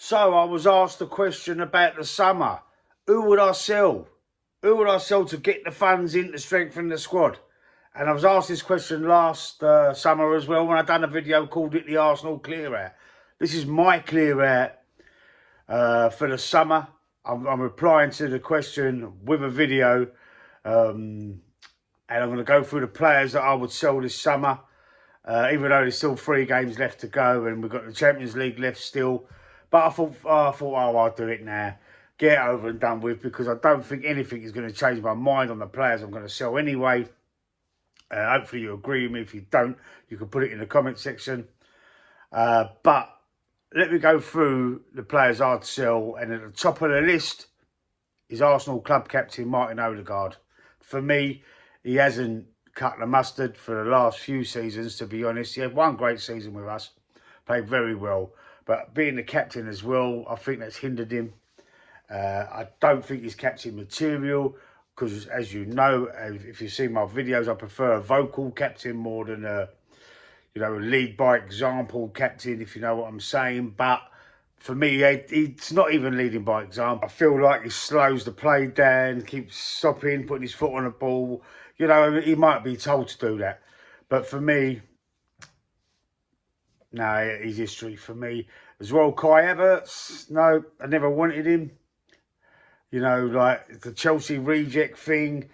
So I was asked a question about the summer. Who would I sell? Who would I sell to get the funds in to strengthen the squad? And I was asked this question last summer as well when I done a video called it the Arsenal Clear Out. This is my clear out for the summer. I'm replying to the question with a video, and I'm going to go through the players that I would sell this summer, even though there's still 3 games left to go and we've got the Champions League left still. But I thought, oh, I'll do it now. Get it over and done with, because I don't think anything is going to change my mind on the players I'm going to sell anyway. Hopefully you agree with me. If you don't, you can put it in the comment section. But let me go through the players I'd sell. And at the top of the list is Arsenal club captain Martin Odegaard. For me, he hasn't cut the mustard for the last few seasons, to be honest. He had one great season with us, played very well. But being the captain as well, I think that's hindered him. I don't think he's captain material, because as you know, if you've seen my videos, I prefer a vocal captain more than a lead by example captain, if you know what I'm saying. But for me, he's not even leading by example. I feel like he slows the play down, keeps stopping, putting his foot on the ball. You know, he might be told to do that. But for me, no, he's history for me. As well, Kai Havertz, no, I never wanted him. You know, like the Chelsea reject thing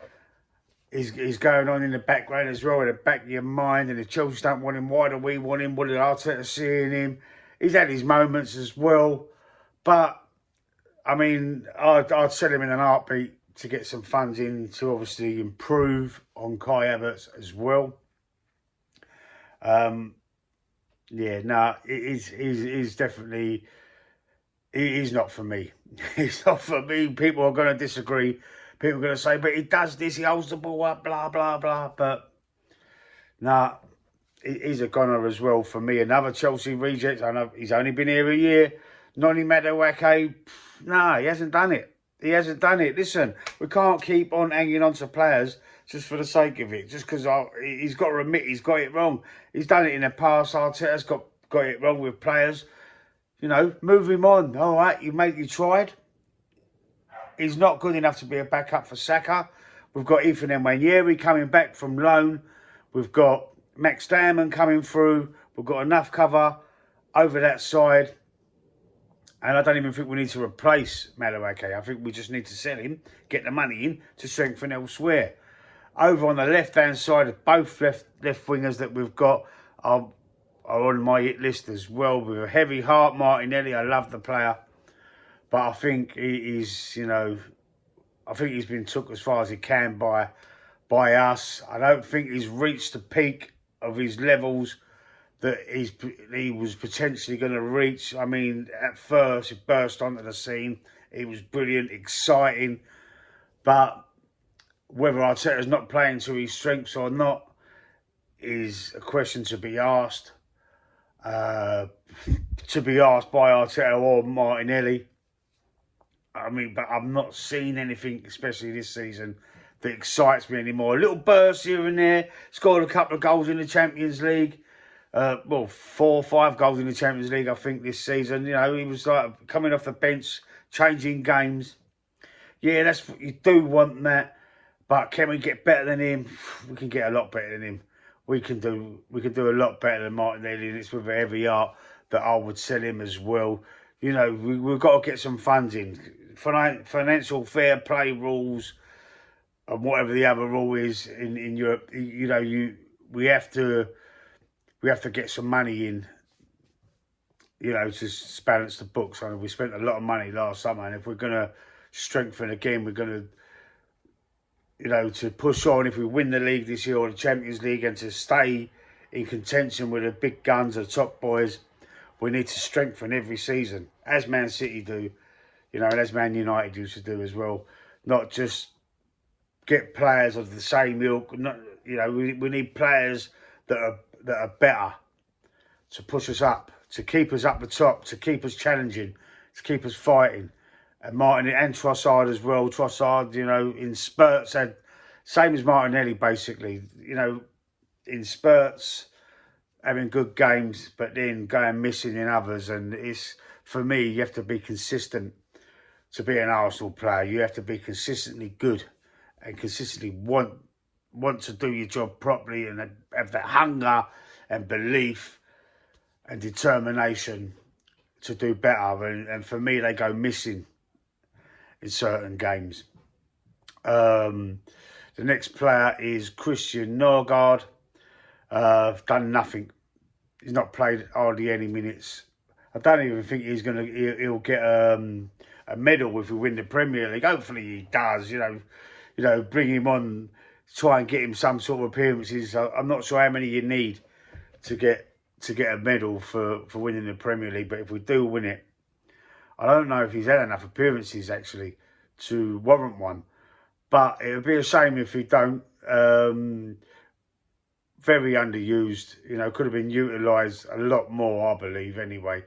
is going on in the background as well, in the back of your mind. And if Chelsea don't want him, why do we want him? What did Arteta see in him? He's had his moments as well. But, I mean, I'd sell him in an heartbeat to get some funds in to obviously improve on Kai Havertz as well. Yeah, no, he's definitely, he's not for me. He's not for me. People are going to disagree. People are going to say, but he does this, he holds the ball up, blah, blah, blah. But, nah, he's a goner as well for me. Another Chelsea reject. I know he's only been here a year. Noni Madueke, nah, he hasn't done it. He hasn't done it. Listen, we can't keep on hanging on to players just for the sake of it. Just because he's got to admit he's got it wrong. He's done it in the past. Arteta's got it wrong with players. You know, move him on. All right, you tried. He's not good enough to be a backup for Saka. We've got Ethan Nwaneri coming back from loan. We've got Max Diamond coming through. We've got enough cover over that side. And I don't even think we need to replace Madueke. I think we just need to sell him, get the money in to strengthen elsewhere. Over on the left-hand side, both left wingers that we've got are on my hit list as well. With a heavy heart, Martinelli, I love the player. But I think he's, I think he's been took as far as he can by us. I don't think he's reached the peak of his levels that he was potentially going to reach. I mean, at first, he burst onto the scene. He was brilliant, exciting. But whether Arteta's not playing to his strengths or not is a question to be asked. To be asked by Arteta or Martinelli. I mean, but I'm not seeing anything, especially this season, that excites me anymore. A little burst here and there. Scored a couple of goals in the Champions League. Well, 4 or 5 goals in the Champions League, I think, this season. You know, he was like coming off the bench, changing games. Yeah, that's what you do want that. But can we get better than him? We can get a lot better than him. We can do a lot better than Martinelli, and it's with a heavy heart that I would sell him as well. You know, we've got to get some funds in. Financial fair play rules and whatever the other rule is in Europe. You know, we have to get some money in. You know, to balance the books. I mean, we spent a lot of money last summer, and if we're going to strengthen again, we're going to, to push on. If we win the league this year or the Champions League, and to stay in contention with the big guns, the top boys, we need to strengthen every season, as Man City do, and as Man United used to do as well. Not just get players of the same ilk. Not, we need players that are better to push us up, to keep us up the top, to keep us challenging, to keep us fighting. And Martin and Trossard as well. Trossard, in spurts, had same as Martinelli basically. In spurts, having good games, but then going missing in others. And it's for me, you have to be consistent to be an Arsenal player. You have to be consistently good and consistently want to do your job properly and have that hunger and belief and determination to do better. And for me, they go missing in certain games. The next player is Christian Norgard. Done nothing. He's not played hardly any minutes. I don't even think he'll get a medal if we win the Premier League. Hopefully he does. You know, bring him on, try and get him some sort of appearances. I'm not sure how many you need to get a medal for winning the Premier League. But if we do win it, I don't know if he's had enough appearances actually to warrant one. But it would be a shame if he don't. Very underused, you know, could have been utilised a lot more, I believe, anyway.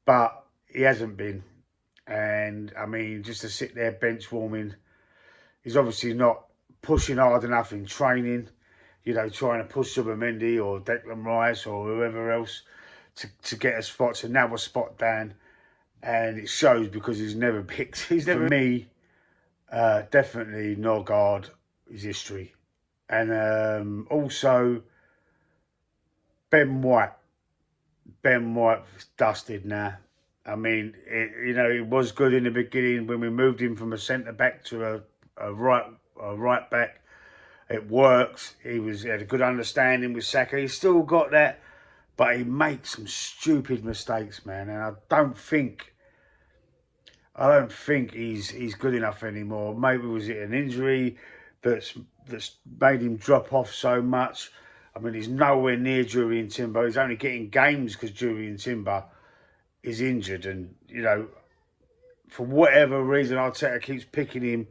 But he hasn't been. And, I mean, just to sit there bench warming, he's obviously not pushing hard enough in training, you know, trying to push Zubimendi or Declan Rice or whoever else to get a spot. So now we're spot down. And it shows because he's never picked. For me, definitely Norgard is history. And also Ben White's dusted now. I mean, you know, he was good in the beginning when we moved him from a centre back to a right back. It works. He had a good understanding with Saka. He's still got that, but he makes some stupid mistakes, man. And I don't think he's good enough anymore. Maybe was it an injury that's made him drop off so much. I mean, he's nowhere near Julian Timber. He's only getting games because Julian Timber is injured. And, you know, for whatever reason, Arteta keeps picking him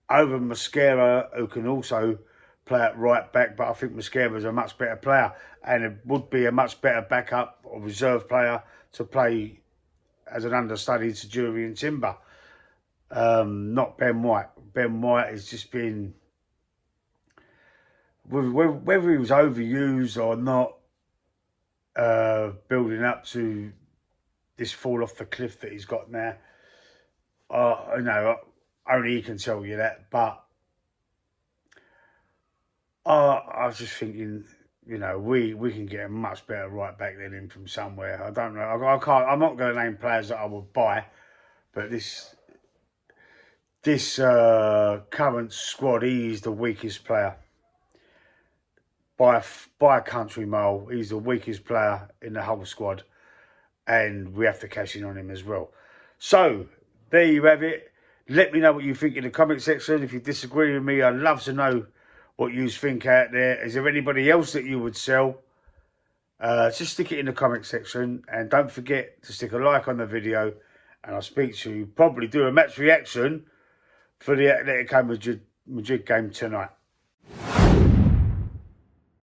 over Mosquera, who can also play at right back. But I think Mosquera is a much better player. And it would be a much better backup or reserve player to play as an understudy to Julian Timber. Not Ben White. Ben White has just been... Whether he was overused or not, building up to this fall off the cliff that he's got now, you know, only he can tell you that. But I was just thinking, you know, we can get a much better right back than him from somewhere. I don't know. I can't. I'm not going to name players that I would buy, but this current squad, he's the weakest player. By a country mile, he's the weakest player in the whole squad, and we have to cash in on him as well. So there you have it. Let me know what you think in the comment section. If you disagree with me, I'd love to know what you think out there. Is there anybody else that you would sell? Just stick it in the comment section, and don't forget to stick a like on the video. And I'll speak to you. Probably do a match reaction for the Atletico Madrid game tonight.